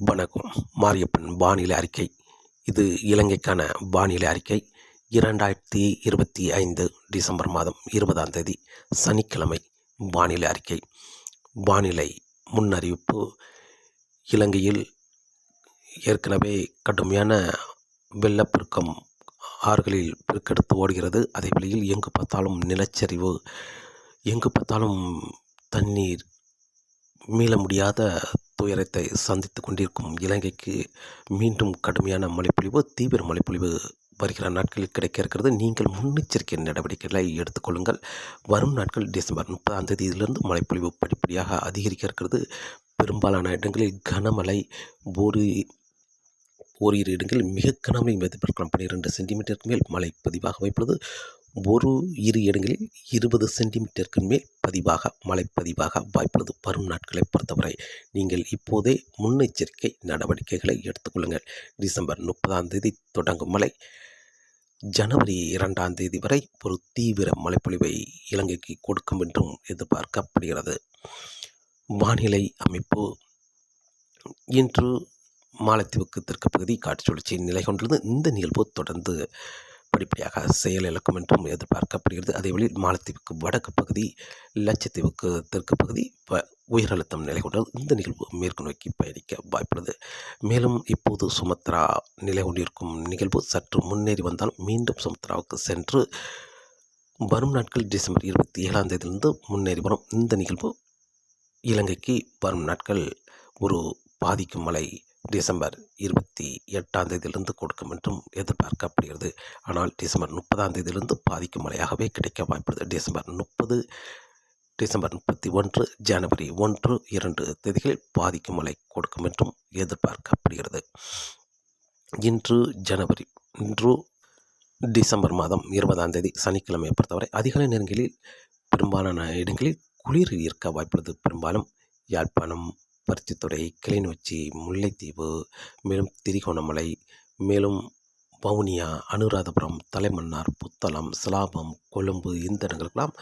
வணக்கம். மாரியப்பன் வானிலை அறிக்கை. இது இலங்கைக்கான வானிலை அறிக்கை. 2025 டிசம்பர் மாதம் 20ஆம் தேதி சனிக்கிழமை வானிலை அறிக்கை. வானிலை முன்னறிவிப்பு. இலங்கையில் ஏற்கனவே கடுமையான வெள்ளப்பெருக்கம் ஆறுகளில் பெருக்கெடுத்து ஓடுகிறது. அதே வேளையில் எங்கு பார்த்தாலும் நிலச்சரிவு, எங்கு பார்த்தாலும் தண்ணீர், மீள முடியாத துயரத்தை சந்தித்து கொண்டிருக்கும் இலங்கைக்கு மீண்டும் கடுமையான மழைப்பொழிவு, தீவிர மழைப்பொழிவு வருகிற நாட்களில் கிடைக்க இருக்கிறது. நீங்கள் முன்னெச்சரிக்கை நடவடிக்கைகளை எடுத்துக்கொள்ளுங்கள். வரும் நாட்கள் டிசம்பர் 30ஆம் தேதியிலிருந்து மழைப்பொழிவு படிப்படியாக அதிகரிக்க இருக்கிறது. பெரும்பாலான இடங்களில் கனமழை, ஓரிரு இடங்களில் மிக கனமழை எதிர்பார்க்கலாம். 12 சென்டிமீட்டருக்கு மேல் மழை பதிவாக வாய்ப்புள்ளது. இரு இடங்களில் 20 சென்டிமீட்டருக்கு மேல் மழை பதிவாக வாய்ப்புள்ளது. வரும் நாட்களை பொறுத்தவரை நீங்கள் இப்போதே முன்னெச்சரிக்கை நடவடிக்கைகளை எடுத்துக்கொள்ளுங்கள். டிசம்பர் 30ஆம் தேதி தொடங்கும் மழை ஜனவரி 2ஆம் தேதி வரை ஒரு தீவிர மழைப்பொழிவை இலங்கைக்கு கொடுக்கும் என்றும் எதிர்பார்க்கப்படுகிறது. வானிலை அமைப்பு. இன்று மாலத்தீவுக்கு தெற்கு பகுதி காற்று சுழற்சி நிலை கொண்டுள்ளது. இந்த நிகழ்வு தொடர்ந்து படிப்படியாக செயலிழக்கும் என்றும் எதிர்பார்க்கப்படுகிறது. அதேவேளையில் மாலத்தீவுக்கு வடக்கு பகுதி, லட்சத்தீவுக்கு தெற்கு பகுதி உயரழுத்தம் நிலை கொண்டுள்ளது. இந்த நிகழ்வு மேற்கு நோக்கி பயணிக்க வாய்ப்புள்ளது. மேலும் இப்போது சுமத்ரா நிலை கொண்டிருக்கும் நிகழ்வு சற்று முன்னேறி வந்தாலும் மீண்டும் சுமத்ராவுக்கு சென்று வரும் நாட்கள் டிசம்பர் 27ஆம் தேதியிலிருந்து முன்னேறி வரும். இந்த நிகழ்வு இலங்கைக்கு வரும் நாட்கள் ஒரு பாதிக்கும் மழை டிசம்பர் 28ஆம் தேதியிலிருந்து கொடுக்கும் என்றும் எதிர்பார்க்கப்படுகிறது. ஆனால் டிசம்பர் 30ஆம் தேதியிலிருந்து பாதிக்கும் மழையாகவே கிடைக்க வாய்ப்புள்ளது. டிசம்பர் 30, டிசம்பர் 31, ஜனவரி 1, 2 தேதிகளில் பாதிக்கும் மழை கொடுக்கும் என்றும் எதிர்பார்க்கப்படுகிறது. இன்று டிசம்பர் மாதம் 20ஆம் தேதி சனிக்கிழமையை பொறுத்தவரை அதிகாலை நேரங்களில் பெரும்பாலான இடங்களில் குளிர் இருக்க வாய்ப்புள்ளது. பெரும்பாலும் யாழ்ப்பாணம், பருத்தித்துறை, கிளிநொச்சி, முல்லைத்தீவு, மேலும் திரிகோணமலை, மேலும் வவுனியா, அனுராதபுரம், தலைமன்னார், புத்தளம், சிலாபம், கொழும்பு இந்த இடங்களுக்கெல்லாம்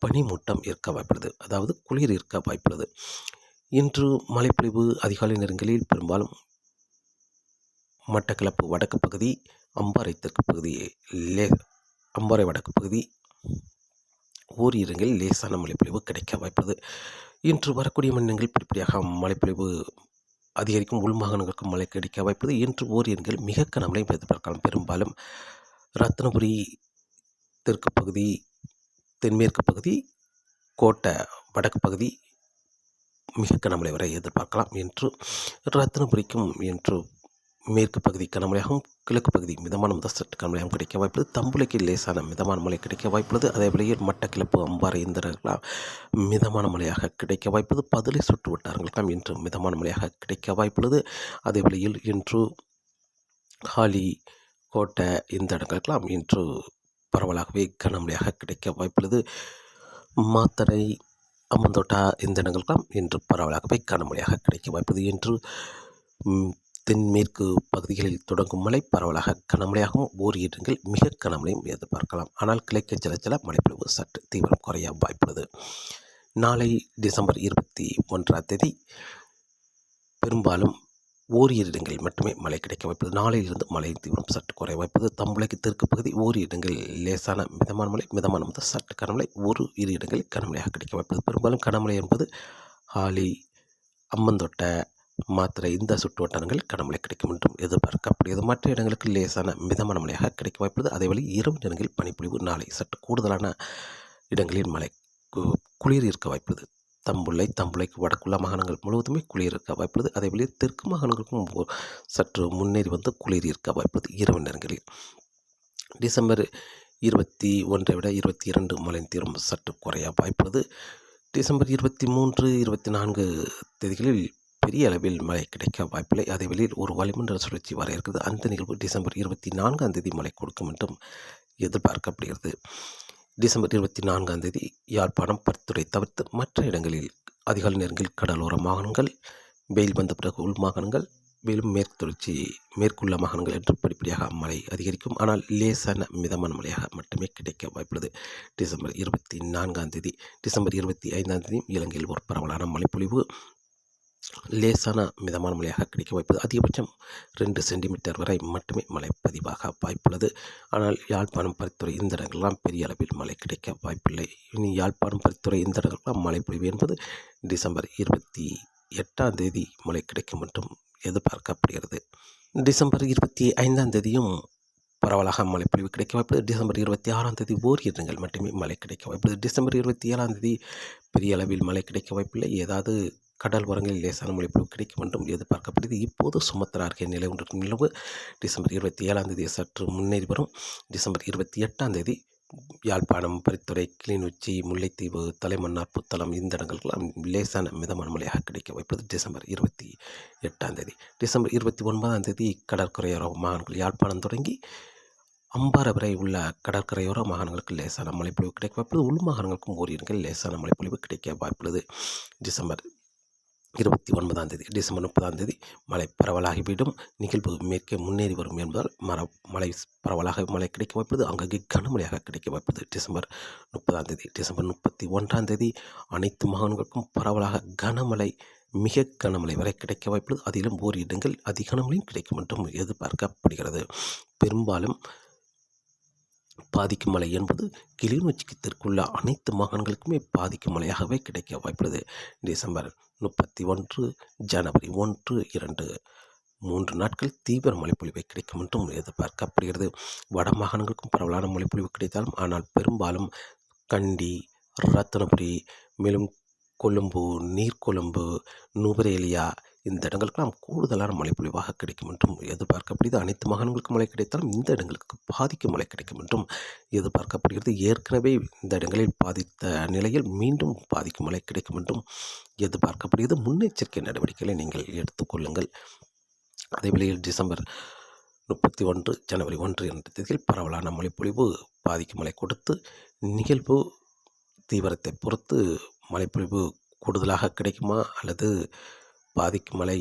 பனிமூட்டம் இருக்க வாய்ப்புள்ளது. அதாவது குளிர் இருக்க வாய்ப்புள்ளது. இன்று மழைப்பொழிவு அதிகாலை நேரங்களில் பெரும்பாலும் மட்டக்களப்பு வடக்கு பகுதி, அம்பாறை தெற்கு பகுதி, அம்பாறை வடக்கு பகுதி ஓரிரு இடங்களில் லேசான மழைப்பொழிவு கிடைக்க வாய்ப்புள்ளது. இன்று வரக்கூடிய மணிநேரங்கள் படிப்படியாக மழைப்பொழிவு அதிகரிக்கும். உள் மாகாணங்களுக்கு மழை கிடைக்க வாய்ப்புள்ளது. இன்று ஓரிரு இடங்களில் மிக கனமழை எதிர்பார்க்கலாம். பெரும்பாலும் ரத்தினபுரி தெற்கு பகுதி, தென்மேற்கு பகுதி, கோட்டை வடக்கு பகுதி மிக கனமழை வரை எதிர்பார்க்கலாம். என்று ரத்தினபுரிக்கும் இன்று மேற்கு பகுதி கனமழையாகவும், கிழக்கு பகுதி மிதமான முதல் சற்று கனமழையாகவும் கிடைக்க வாய்ப்புள்ளது. தம்புளைக்கு லேசான மிதமான மழை கிடைக்க வாய்ப்புள்ளது. அதே வேளையில் மட்டக்களப்பு, அம்பாறை இந்த மிதமான மழையாக கிடைக்க வாய்ப்புள்ளது. பதுளை சுற்று வட்டாரங்களுக்கெல்லாம் இன்று மிதமான மழையாக கிடைக்க வாய்ப்புள்ளது. அதே வேளையில் இன்று ஹாலி, கோட்டை இந்த இடங்களுக்கெல்லாம் இன்று பரவலாகவே கனமழையாக கிடைக்க வாய்ப்புள்ளது. மாத்தறை, அம்மந்தோட்டா இந்த இடங்களுக்கெல்லாம் இன்று பரவலாகவே கனமழையாக கிடைக்க வாய்ப்புள்ளது. இன்று தென்மேற்கு பகுதிகளில் தொடங்கும் மழை பரவலாக கனமழையாகவும் ஓரிரு இடங்கள் மிக கனமழையும் எதிர்பார்க்கலாம். ஆனால் கிழக்கு சில மழைப்பொழிவு சற்று தீவிரம் குறைய வாய்ப்புள்ளது. நாளை டிசம்பர் 21ஆம் தேதி பெரும்பாலும் ஓரிரு இடங்களில் மட்டுமே மழை கிடைக்க வாய்ப்புள்ளது. நாளையிலிருந்து மழையின் தீவிரம் சற்று குறைய வாய்ப்புள்ளது. தம்புளைக்கு தெற்கு பகுதி ஓரிரு இடங்களில் லேசான மிதமான மழை, மிதமான முதல் சற்று கனமழை, இரு இடங்களில் கனமழையாக கிடைக்க வாய்ப்புள்ளது. பெரும்பாலும் கனமழை என்பது ஹாலி, அம்மந்தோட்டை, மாத்திரை இந்த சுற்று வட்டாரங்களில் கனமழை கிடைக்கும் என்றும் எதிர்பார்க்கப்படுகிறது. மற்ற இடங்களுக்கு லேசான மிதமான மழையாக கிடைக்க வாய்ப்புள்ளது. அதேவேளை இரவு நேரங்களில் பனிப்பொழிவு. நாளை சற்று கூடுதலான இடங்களில் மழை குளிர் இருக்க வாய்ப்புள்ளது. தம்புளைக்கு வடக்குள்ள மாகாணங்கள் முழுவதுமே குளிர் இருக்க வாய்ப்புள்ளது. அதேவேளை தெற்கு மாகாணங்களுக்கும் சற்று முன்னேறி வந்து குளிர் இருக்க வாய்ப்புள்ளது இரவு நேரங்களில். டிசம்பர் 21 விட 22 மழையின் தீவிரம் சற்று குறைய வாய்ப்புள்ளது. டிசம்பர் 23, 24 தேதிகளில் பெரிய அளவில் மழை கிடைக்க வாய்ப்பில்லை. அதே வேளையில் ஒரு வளிமண்டல சுழற்சி வர இருக்கிறது. அந்த நிகழ்வு டிசம்பர் 24ஆம் தேதி மழை கொடுக்கும் என்றும் எதிர்பார்க்கப்படுகிறது. டிசம்பர் 24ஆம் தேதி யாழ்ப்பாணம், பருத்தித்துறை தவிர்த்து மற்ற இடங்களில் அதிகாலை நேரங்களில் கடலோர மாகாணங்கள், வெயில் வந்த பிறகு உள் மாகாணங்கள், மேலும் மேற்குள்ள மாகாணங்கள் என்று படிப்படியாக மழை அதிகரிக்கும். ஆனால் லேசான மிதமான மழையாக மட்டுமே கிடைக்க வாய்ப்புள்ளது. டிசம்பர் 24ஆம் தேதி, டிசம்பர் 25ஆம் தேதி இலங்கையில் ஒரு பரவலான மழைப்பொழிவு லேசான மிதமான மழையாக கிடைக்க வாய்ப்புள்ளது. அதிகபட்சம் 2 சென்டிமீட்டர் வரை மட்டுமே மழை பதிவாக வாய்ப்புள்ளது. ஆனால் யாழ்ப்பாணம், பருத்தித்துறை இந்த இடங்களெல்லாம் பெரிய அளவில் மழை கிடைக்க வாய்ப்பில்லை. இனி யாழ்ப்பாணம், பருத்தித்துறை இந்த இடங்களெல்லாம் மழை பொழிவு என்பது டிசம்பர் 28ஆம் தேதி மழை கிடைக்கும் என்றும் எதிர்பார்க்கப்படுகிறது. டிசம்பர் 25ஆம் தேதியும் பரவலாக மழைப்பொழிவு கிடைக்க வாய்ப்புள்ளது. டிசம்பர் 26ஆம் தேதி ஓரிரு இடங்கள் மட்டுமே மழை கிடைக்க வாய்ப்புள்ளது. டிசம்பர் 27ஆம் தேதி பெரிய அளவில் மழை கிடைக்க வாய்ப்பில்லை. ஏதாவது கடல் ஓரங்களில் லேசான மழைப்பொழிவு கிடைக்கும் என்றும் எதிர்பார்க்கப்படுகிறது. இப்போது சுமத்ரா அருகே நிலை கொண்டிருக்கும் நிலவு டிசம்பர் 27ஆம் தேதி சற்று முன்னேறி வரும். டிசம்பர் 28ஆம் தேதி யாழ்ப்பாணம், பருத்தித்துறை, கிளிநொச்சி, முல்லைத்தீவு, தலைமன்னார், புத்தளம் இந்த இடங்களுக்கெல்லாம் லேசான மிதமான மழையாக கிடைக்க வாய்ப்புள்ளது. டிசம்பர் 28ஆம் தேதி. டிசம்பர் 29ஆம் தேதி கடற்கரையோர மாகாணங்கள் யாழ்ப்பாணம் தொடங்கி அம்பாறை வரை உள்ள கடற்கரையோர மாகாணங்களுக்கு லேசான மழைப்பொழிவு கிடைக்க வாய்ப்புள்ளது. உள் மாகாணங்களுக்கும் ஓரிரு லேசான மழைப்பொழிவு கிடைக்க வாய்ப்புள்ளது. டிசம்பர் 29ஆம் தேதி. டிசம்பர் 30ஆம் தேதி மழை பரவலாகிவிடும். நிகழ்வு மேற்கே முன்னேறி வரும் என்பதால் மழை பரவலாக மழை கிடைக்க வாய்ப்புள்ளது. அங்கங்கே கனமழையாக கிடைக்க வாய்ப்புள்ளது. டிசம்பர் 30ஆம் தேதி. டிசம்பர் 31ஆம் தேதி அனைத்து மாகாணங்களுக்கும் பரவலாக கனமழை, மிக கனமழை வரை கிடைக்க வாய்ப்புள்ளது. அதிலும் ஓரிரு இடங்கள் அதி கனமழையும் கிடைக்கும் என்றும் எதிர்பார்க்கப்படுகிறது. பெரும்பாலும் பாதிக்கும் மழை என்பது கிளிநொச்சிக்கு தெற்குள்ள அனைத்து மாகாணங்களுக்குமே பாதிக்கும் மழையாகவே கிடைக்க வாய்ப்புள்ளது. டிசம்பர் 31, ஜனவரி 1, 2 3 நாட்கள் தீவிர மழைப்பொழிவை கிடைக்கும் என்றும் எதிர்பார்க்கப்படுகிறது. வட மாகாணங்களுக்கும் பரவலான மழைப்பொழிவு கிடைத்தாலும் ஆனால் பெரும்பாலும் கண்டி, ரத்தினபுரி, மேலும் கொழும்பு, நீர்கொழும்பு, நுவரேலியா இந்த இடங்களுக்கெல்லாம் கூடுதலான மழைப்பொழிவாக கிடைக்கும் என்றும் எதிர்பார்க்கப்படுகிறது. அனைத்து மாகாணங்களுக்கும் மழை கிடைத்தாலும் இந்த இடங்களுக்கு பாதிக்கும் மழை கிடைக்கும் என்றும் எதிர்பார்க்கப்படுகிறது. ஏற்கனவே இந்த இடங்களில் பாதித்த நிலையில் மீண்டும் பாதிக்கும் மழை கிடைக்கும் என்றும் எதிர்பார்க்கப்படுகிறது. முன்னெச்சரிக்கை நடவடிக்கைகளை நீங்கள் எடுத்துக்கொள்ளுங்கள். அதேவேளையில் டிசம்பர் 31, ஜனவரி 1 என்ற தேதியில் பரவலான மழைப்பொழிவு பாதிக்கும் மழை கொடுத்து நிகழ்வு தீவிரத்தை பொறுத்து மழைப்பொழிவு கூடுதலாக கிடைக்குமா அல்லது பாதிக்கும் மழை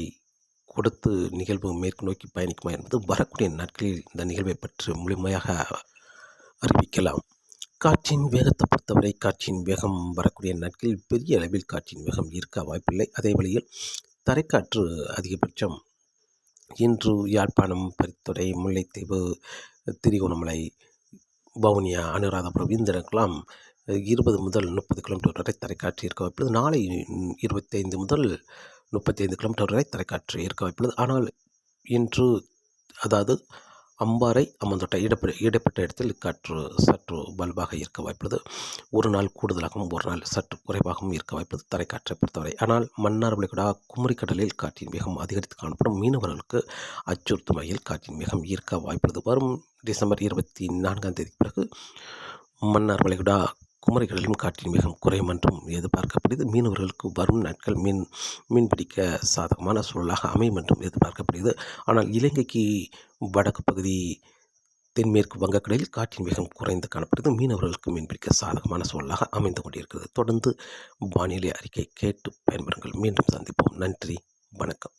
கொடுத்து நிகழ்வு மேற்கு நோக்கி பயணிக்குமா என்பது வரக்கூடிய நாட்களில் இந்த நிகழ்வை பற்றி முழுமையாக அறிவிக்கலாம். காற்றின் வேகத்தை பொறுத்தவரை காற்றின் வேகம் வரக்கூடிய நாட்களில் பெரிய அளவில் காற்றின் வேகம் இருக்க வாய்ப்பில்லை. அதே வழியில் தரைக்காற்று அதிகபட்சம் இன்று யாழ்ப்பாணம், பருத்தித்துறை, முல்லைத்தீவு, திரிகோணமலை, வவுனியா, அனுராதபுரம் இந்த இடங்களாம் 20 முதல் 30 கிலோமீட்டர் வரை தரைக்காற்று இருக்க வாய்ப்புள்ளது. நாளை 25 முதல் 35 கிலோமீட்டர் வரை தரைக்காற்று இருக்க வாய்ப்புள்ளது. ஆனால் இன்று அதாவது அம்பாறை, அம்மந்தோட்டை இடைப்பட்ட இடத்தில் காற்று சற்று வலுவாக இருக்க வாய்ப்புள்ளது. ஒரு நாள் கூடுதலாகவும் ஒரு நாள் சற்று குறைவாகவும் இருக்க வாய்ப்புள்ளது தரைக்காற்றை பொறுத்தவரை. ஆனால் மன்னார் வளைகுடா, குமரி கடலில் காற்றின் வேகம் அதிகரித்து காணப்படும். மீனவர்களுக்கு அச்சுறுத்தும் வகையில் காற்றின் வேகம் இருக்க வாய்ப்புள்ளது. வரும் டிசம்பர் 24ஆம் தேதி பிறகு மன்னார் வளைகுடா, குமரி கடலிலும் காற்றின் வேகம் குறையும் என்றும் எதிர்பார்க்கப்படுகிறது. மீனவர்களுக்கு வரும் நாட்கள் மீன்பிடிக்க சாதகமான சூழலாக அமையும் என்றும் எதிர்பார்க்கப்படுகிறது. ஆனால் இலங்கைக்கு வடக்கு பகுதி, தென்மேற்கு வங்கக்கடலில் காற்றின் வேகம் குறைந்து காணப்படுகிறது. மீனவர்களுக்கு மீன்பிடிக்க சாதகமான சூழலாக அமைந்து கொண்டிருக்கிறது. தொடர்ந்து வானிலை அறிக்கை கேட்டு பயன்பெறுங்கள். மீண்டும் சந்திப்போம். நன்றி, வணக்கம்.